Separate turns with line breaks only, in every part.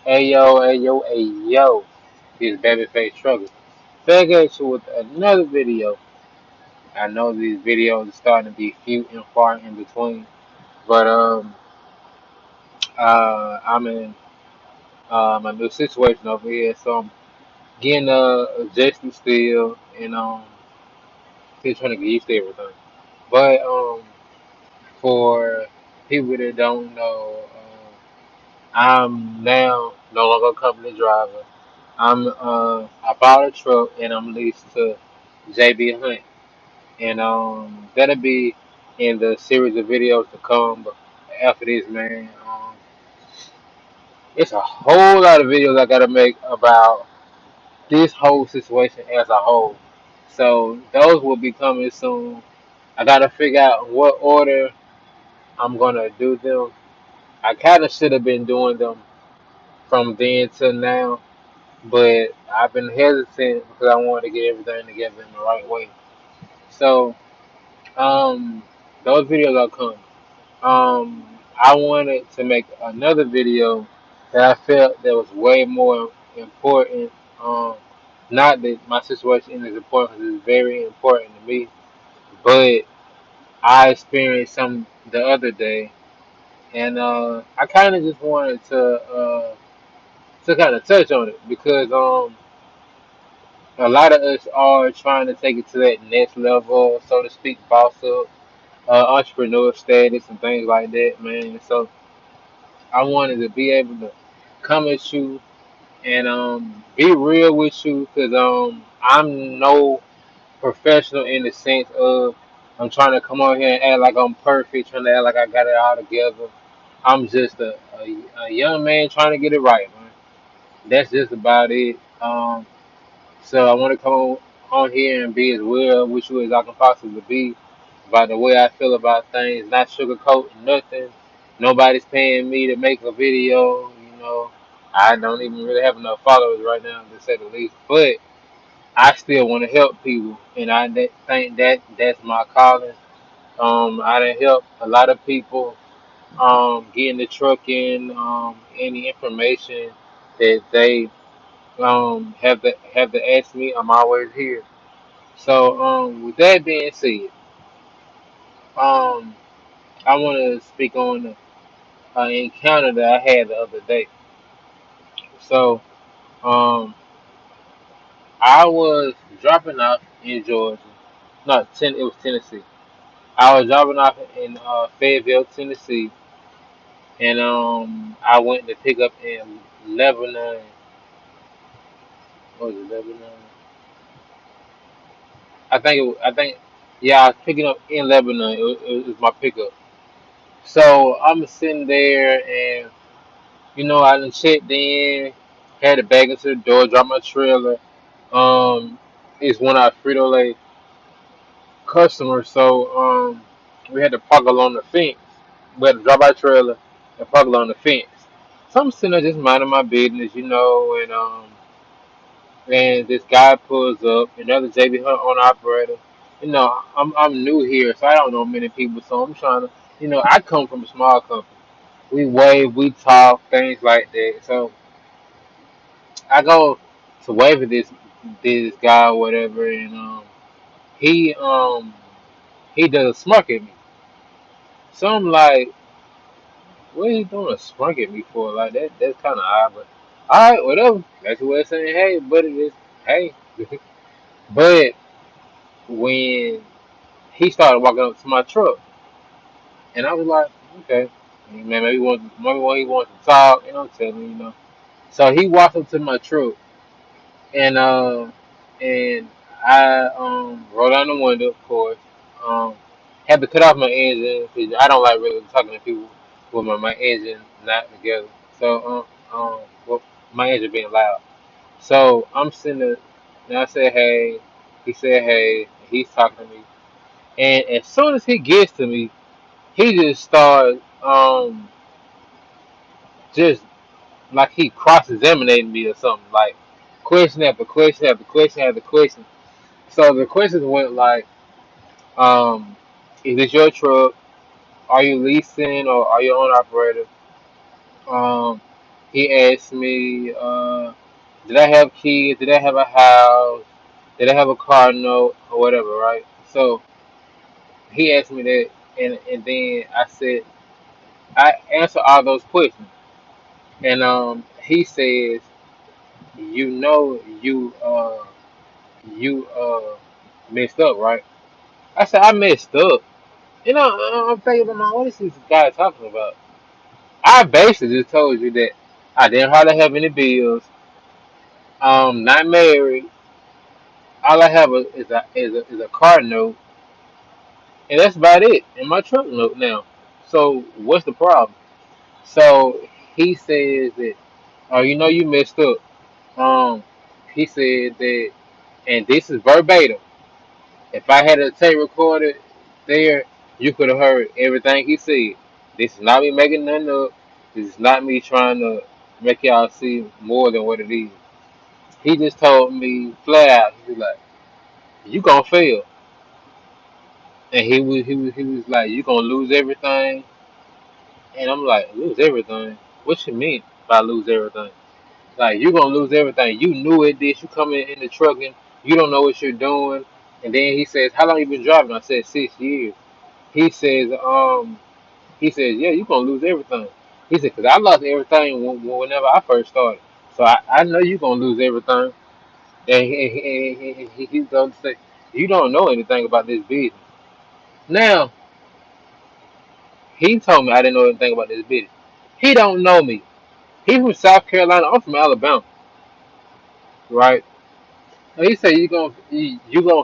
Hey yo, this Babyface Struggle. Back at you with another video. I know these videos are starting to be few and far in between, but I'm in a new situation over here, so I'm getting adjusted still, and still trying to get used to everything. But for people that don't know, I'm now no longer a company driver. I bought a truck and I'm leased to JB Hunt, and that'll be in the series of videos to come. But after this, man, it's a whole lot of videos I gotta make about this whole situation as a whole. So those will be coming soon. I gotta figure out what order I'm gonna do them. I kind of should have been doing them from then to now, but I've been hesitant because I wanted to get everything together in the right way. So, um, those videos are coming. I wanted to make another video that I felt that was way more important. Um, Not that my situation is important, because it's very important to me, but I experienced some the other day, and I kind of just wanted to kind of touch on it because a lot of us are trying to take it to that next level, so to speak, boss up, entrepreneur status and things like that, man. So I wanted to be able to come at you and be real with you because I'm no professional in the sense of I'm trying to come on here and act like I'm perfect, trying to act like I got it all together. I'm just a young man trying to get it right, man. That's just about it. So I want to come on here and be as real with you as I can possibly be about the way I feel about things, not sugarcoat nothing. Nobody's paying me to make a video, you know. I don't even really have enough followers right now, to say the least. But I still want to help people, and think that that's my calling. I done help a lot of people getting the truck in, any information that they have to ask me. I'm always here. So with that being said, um, I want to speak on an encounter that I had the other day. So um, I was dropping off in Georgia. No, it was Tennessee. I was dropping off in Fayetteville, Tennessee, and I went to pick up in Lebanon. What was it, Lebanon? I think, yeah, I was picking up in Lebanon. It was my pickup. So I'm sitting there, and I done checked in, had the bag into the door, dropped my trailer. Um, it's one of our Frito Lay customers, so we had to park along the fence. We had to drop our trailer and park along the fence. So I'm sitting there just minding my business, and this guy pulls up, another JB Hunt on operator. I'm new here, so I don't know many people, so I'm trying to, I come from a small company. We wave, we talk, things like that. So I go to wave at this guy or whatever, and he um he does a smirk at me. So I'm like, what are you doing a smirk at me for? Like that's kind of odd, but all right, whatever. That's the way of saying, hey, buddy, this, hey. But when he started walking up to my truck, and I was like, okay, man, maybe he wants to talk, tell me, So he walked up to my truck, and I rolled down the window, of course. Um, Had to cut off my engine because I don't like really talking to people with my engine not together. So well, my engine being loud. So I'm sitting there, and I said, hey. He said, hey. He's talking to me, and as soon as he gets to me, he just started just like he cross-examinating me or something, like question after question after question after question. So the questions went like, um, is this your truck? Are you leasing or are you own operator? Um, He asked me, did I have kids? Did I have a house? Did I have a car note or whatever, right? So he asked me that, and then I said I answered all those questions, and he says, you know, you messed up, right? I said I messed up. You know, I'm thinking about what is this guy talking about? I basically just told you that I didn't hardly have any bills. Not married. All I have is a car note, and that's about it. And my truck note now. So what's the problem? So he says that, oh, you know, you messed up. Um, he said that, and this is verbatim. If I had a tape recorded there, you could have heard everything he said. This is not me making nothing up. This is not me trying to make y'all see more than what it is. He just told me flat out. He was like, "You gonna fail," and he was like, "You gonna lose everything." And I'm like, "Lose everything? What you mean by lose everything? Like you gonna lose everything? You knew it. This you coming in the trucking. You don't know what you're doing." And then he says, "How long you been driving?" I said, "6 years." He says, he says, "Yeah, you gonna lose everything." He said, "Cause I lost everything whenever I first started. So I know you gonna lose everything." And he's gonna say, "You don't know anything about this business." Now he told me I didn't know anything about this business. He don't know me. He from South Carolina. I'm from Alabama, right? And he said, you gonna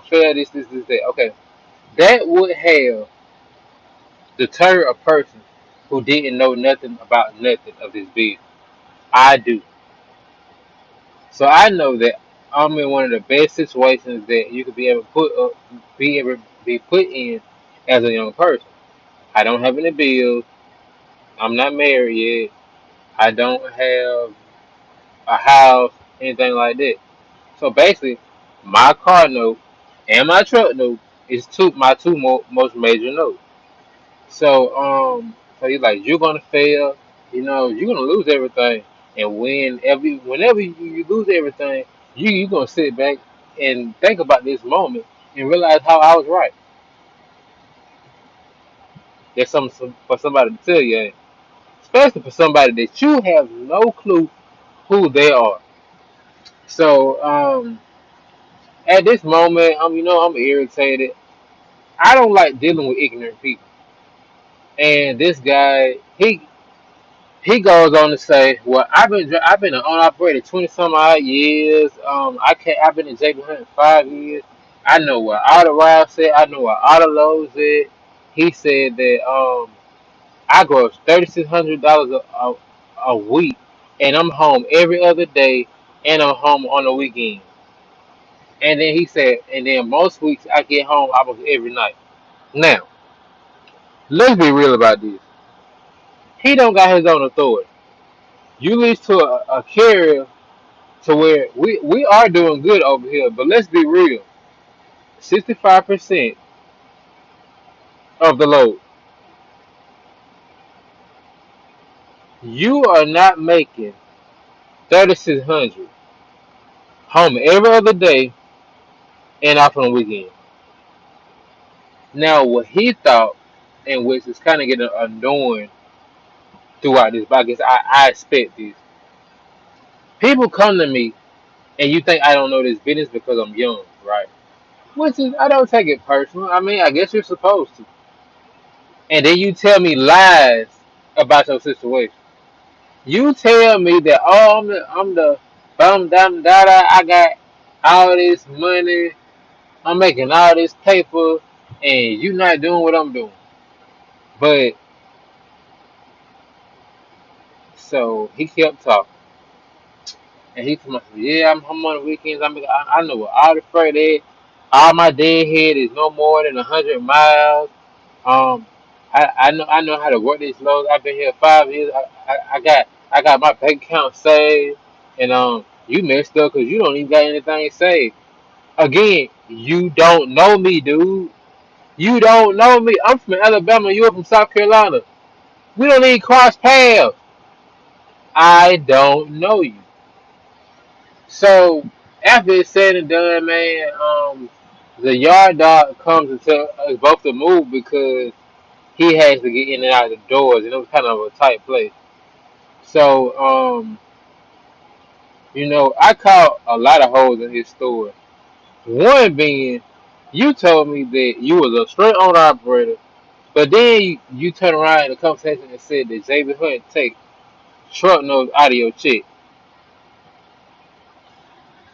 fail this that." Okay, that would have deterred a person who didn't know nothing about nothing of this business. I do. So I know that I'm in one of the best situations that you could be able to be able to be put in as a young person. I don't have any bills. I'm not married yet. I don't have a house, anything like that. So basically, my car note and my truck note is my two most major notes. So he's like, you're gonna fail. You know, you're gonna lose everything. And whenever you lose everything, you gonna sit back and think about this moment and realize how I was right. There's something for somebody to tell you, especially for somebody that you have no clue who they are. So at this moment, I'm irritated. I don't like dealing with ignorant people. And this guy, he goes on to say, "Well, I've been an unoperated 20 some odd years. I've been in J.B. Hunt 5 years. I know where all the routes at. I know where all the loads at." He said that I gross $3,600 a week, and I'm home every other day, and I'm home on the weekend. And then he said, and then most weeks I get home almost every night. Now, let's be real about this. He don't got his own authority. You lease to a carrier to where we are doing good over here, but let's be real. 65% of the load, you are not making 3,600 home every other day and off on the weekend. Now, what he thought, and which is kind of getting annoying throughout this, but I guess I expect this. People come to me, and you think I don't know this business because I'm young, right? Which is, I don't take it personal. I mean, I guess you're supposed to. And then you tell me lies about your situation. You tell me that, oh, I'm the bum dum da da. I got all this money. I'm making all this paper, and you not doing what I'm doing. But so he kept talking, and he told me, yeah, I'm on the weekends. I know what all the freight is. All my deadhead is no more than 100 miles. Um, I know how to work these loads. I've been here 5 years. I got my bank account saved, and you messed up because you don't even got anything saved. Again, you don't know me, dude. You don't know me. I'm from Alabama. You're from South Carolina. We don't need cross paths. I don't know you. So after it's said and done, man, the yard dog comes and tells us both to move because he has to get in and out of the doors, and it was kind of a tight place. So, I caught a lot of holes in his store. One being, you told me that you was a straight owner operator, but then you turn around in the conversation and said that JB Hunt take truck notes out of your check.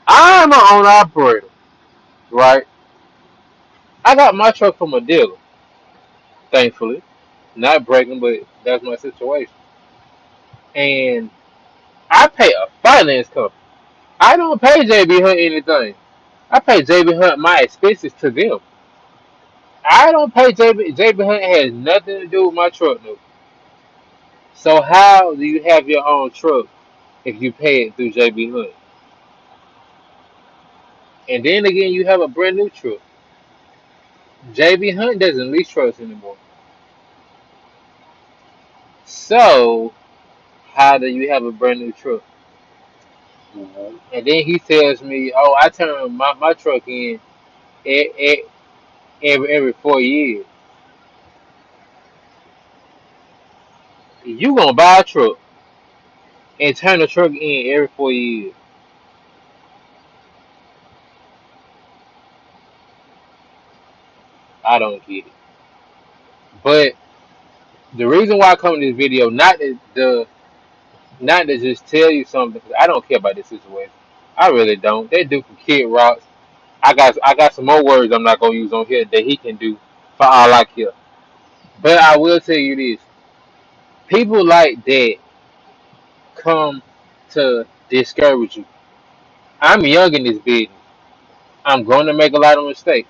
I'm an owner operator, right? I got my truck from a dealer, thankfully. Not breaking, but that's my situation. And I pay a finance company. I don't pay JB Hunt anything. I pay JB Hunt my expenses to them. I don't pay JB Hunt has nothing to do with my truck note. So how do you have your own truck if you pay it through JB Hunt? And then again, you have a brand new truck. JB Hunt doesn't lease trucks anymore. So how do you have a brand new truck? And then he tells me, "Oh, I turn my truck in e- e- every 4 years." You gonna buy a truck and turn the truck in every 4 years? I don't get it. But the reason why I come to this video, not to just tell you something, 'cause I don't care about this situation. I really don't. They do for Kid Rocks. I got some more words I'm not gonna use on here that he can do for all I care. But I will tell you this: people like that come to discourage you. I'm young in this business. I'm going to make a lot of mistakes,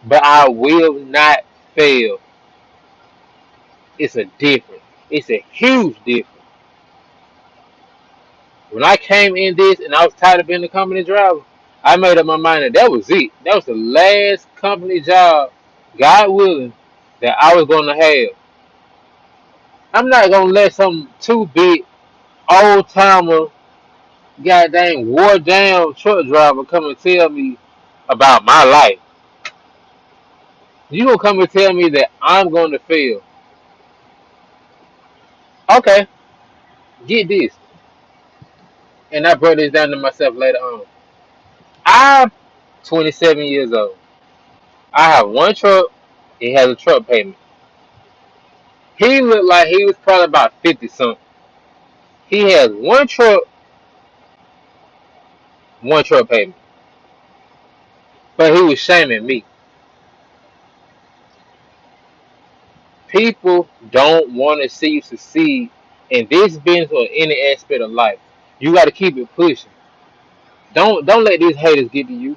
but I will not fail. It's a difference. It's a huge difference. When I came in this and I was tired of being the company driver, I made up my mind that that was it. That was the last company job, God willing, that I was going to have. I'm not going to let some too big, old timer, goddamn wore down truck driver come and tell me about my life. You going to come and tell me that I'm going to fail. Okay, get this. And I brought this down to myself later on. I'm 27 years old. I have one truck. It has a truck payment. He looked like he was probably about 50 something. He has one truck payment. But he was shaming me. People don't want to see you succeed in this business or any aspect of life. You got to keep it pushing. Don't let these haters get to you.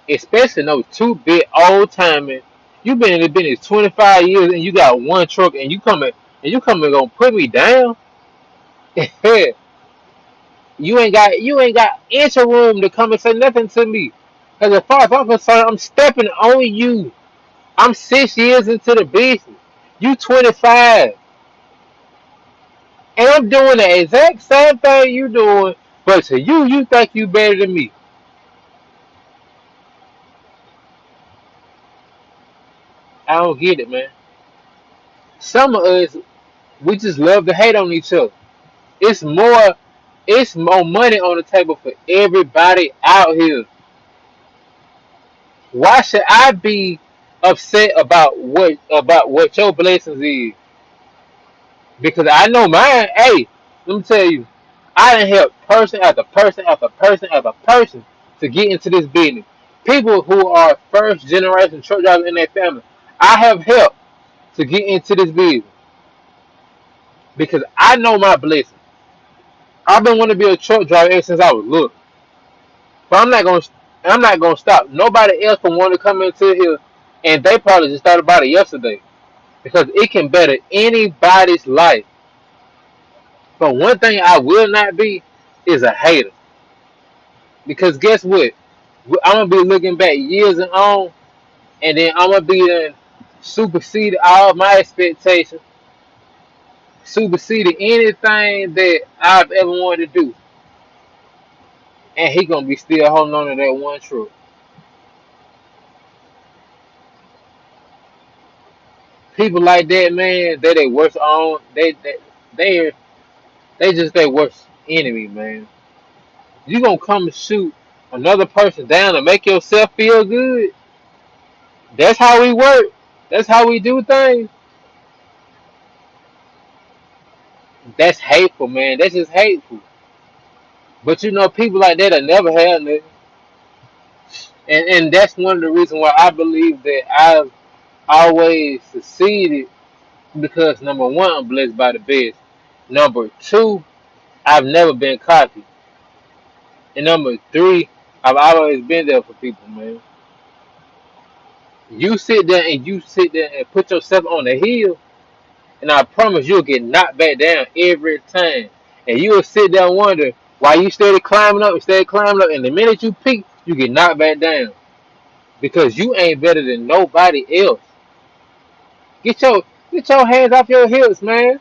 Especially those two big old timing. You've been in the business 25 years and you got one truck and you coming gonna put me down. You ain't got inch of room to come and say nothing to me. Cause as far as I'm concerned, I'm stepping on you. I'm 6 years into the business. You 25. And I'm doing the exact same thing you doing, but to you, you think you better than me. I don't get it, man. Some of us, we just love to hate on each other. It's more, it's more money on the table for everybody out here. Why should I be upset about what your blessings is? Because I know mine. Hey, let me tell you, I done help person after person after person after person to get into this business. People who are first generation truck drivers in their family, I have helped to get into this business because I know my blessings. I've been wanting to be a truck driver ever since I was little, but I'm not gonna stop nobody else from wanting to come into here, and they probably just thought about it yesterday because it can better anybody's life. But one thing I will not be is a hater. Because guess what? I'm gonna be looking back years and on, and then I'm gonna be superseded all my expectations, superseded anything that I've ever wanted to do, and he gonna be still holding on to that one truck. People like that, man, they their worst on. They they just their worst enemy, man. You gonna come and shoot another person down and make yourself feel good? That's how we work. That's how we do things. That's hateful, man. That's just hateful. But you know, people like that never had nothing, and that's one of the reasons why I believe that I've always succeeded because number one, I'm blessed by the best. Number two, I've never been cocky, and number three, I've always been there for people, man. You sit there and put yourself on the hill, and I promise you'll get knocked back down every time. And you'll sit there and wonder why you steady climbing up, and the minute you peak, you get knocked back down because you ain't better than nobody else. Get your get your hands off your hips, man.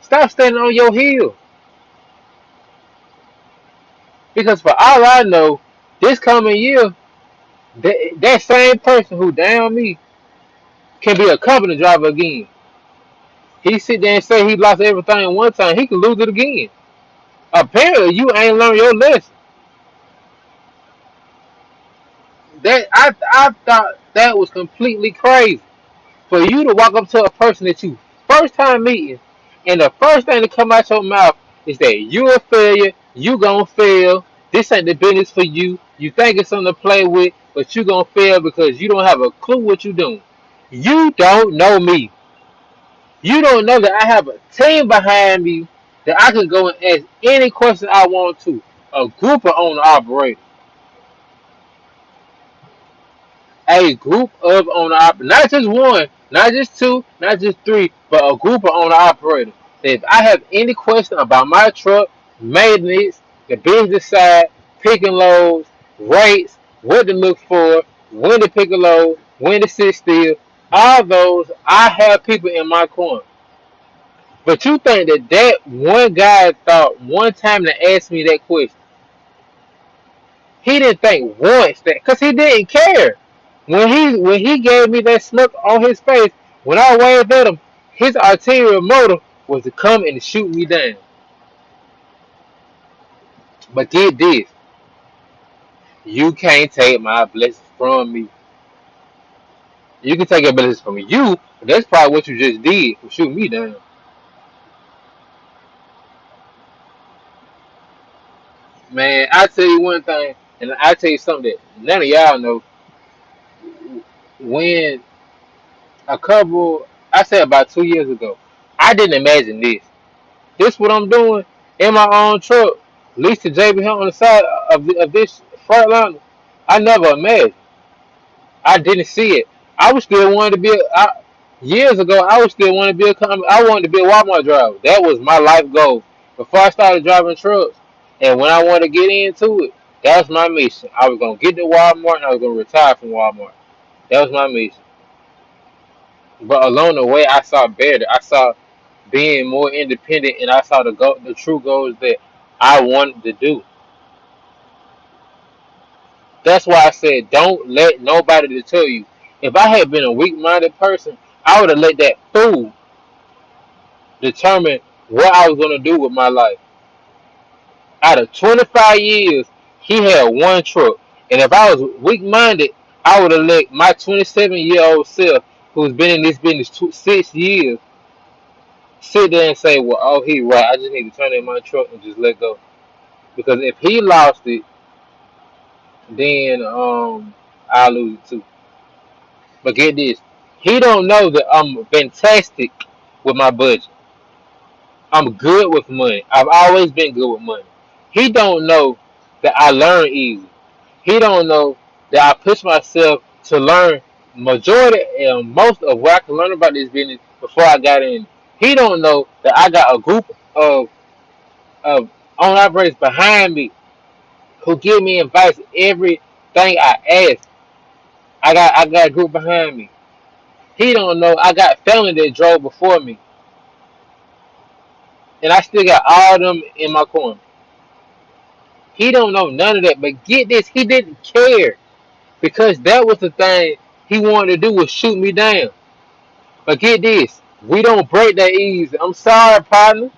Stop standing on your heel. Because for all I know, this coming year, that same person who downed me can be a company driver again. He sit there and say he lost everything one time, he can lose it again. Apparently, you ain't learned your lesson. I thought that was completely crazy for you to walk up to a person that you first time meeting, and the first thing to come out your mouth is that you a failure, you gonna fail. This ain't the business for you. You think it's something to play with, but you gonna fail because you don't have a clue what you doing. You don't know me. You don't know that I have a team behind me that I can go and ask any question I want to. A group of owner operators. A group of owner operators, not just one, not just two, not just three, but a group of owner operators. If I have any question about my truck, maintenance, the business side, picking loads, rates, what to look for, when to pick a load, when to sit still, all those, I have people in my corner. But you think that that one guy thought one time to ask me that question? He didn't think once that because he didn't care. When he gave me that smirk on his face, when I waved at him, his ulterior motive was to come and shoot me down. But get this, you can't take my blessings from me. You can take your blessings from you, but that's probably what you just did for shooting me down. Man, I tell you one thing, and I tell you something that none of y'all know. When a couple, I say about 2 years ago, I didn't imagine this. This what I'm doing in my own truck. Leased to JB Hunt on the side of this front line. I never imagined. I didn't see it. I was still wanting to be years ago. I was still wanting to be I wanted to be a Walmart driver. That was my life goal before I started driving trucks. And when I wanted to get into it, that was my mission. I was gonna get to Walmart and I was gonna retire from Walmart. That was my mission. But along the way, I saw better. I saw being more independent, and I saw the true goals that I wanted to do. That's why I said, don't let nobody to tell you. If I had been a weak-minded person, I would have let that fool determine what I was gonna do with my life. Out of 25 years, he had one truck, and if I was weak-minded, I would have let my 27-year-old self, who's been in this business 6 years, sit there and say, "Well, oh, he right. I just need to turn in my truck and just let go." Because if he lost it, then I lose it too. But get this, he don't know that I'm fantastic with my budget. I'm good with money. I've always been good with money. He don't know that I learn easy. He don't know that I push myself to learn majority and most of what I can learn about this business before I got in. He don't know that I got a group of owner operators behind me who give me advice everything I ask. I got a group behind me. He don't know I got family that drove before me. and I still got all them in my corner. He don't know none of that. But get this, he didn't care because that was the thing he wanted to do was shoot me down. But get this, we don't break that easy. I'm sorry, partner.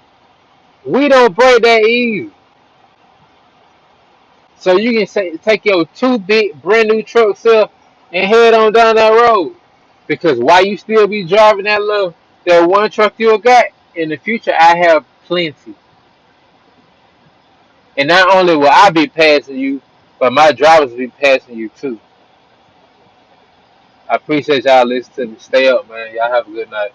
We don't break that easy. So you can take your two big brand new trucks up and head on down that road. Because while you still be driving that one truck you got, in the future I have plenty. And not only will I be passing you, but my drivers will be passing you too. I appreciate y'all listening to me. Stay up, man. Y'all have a good night.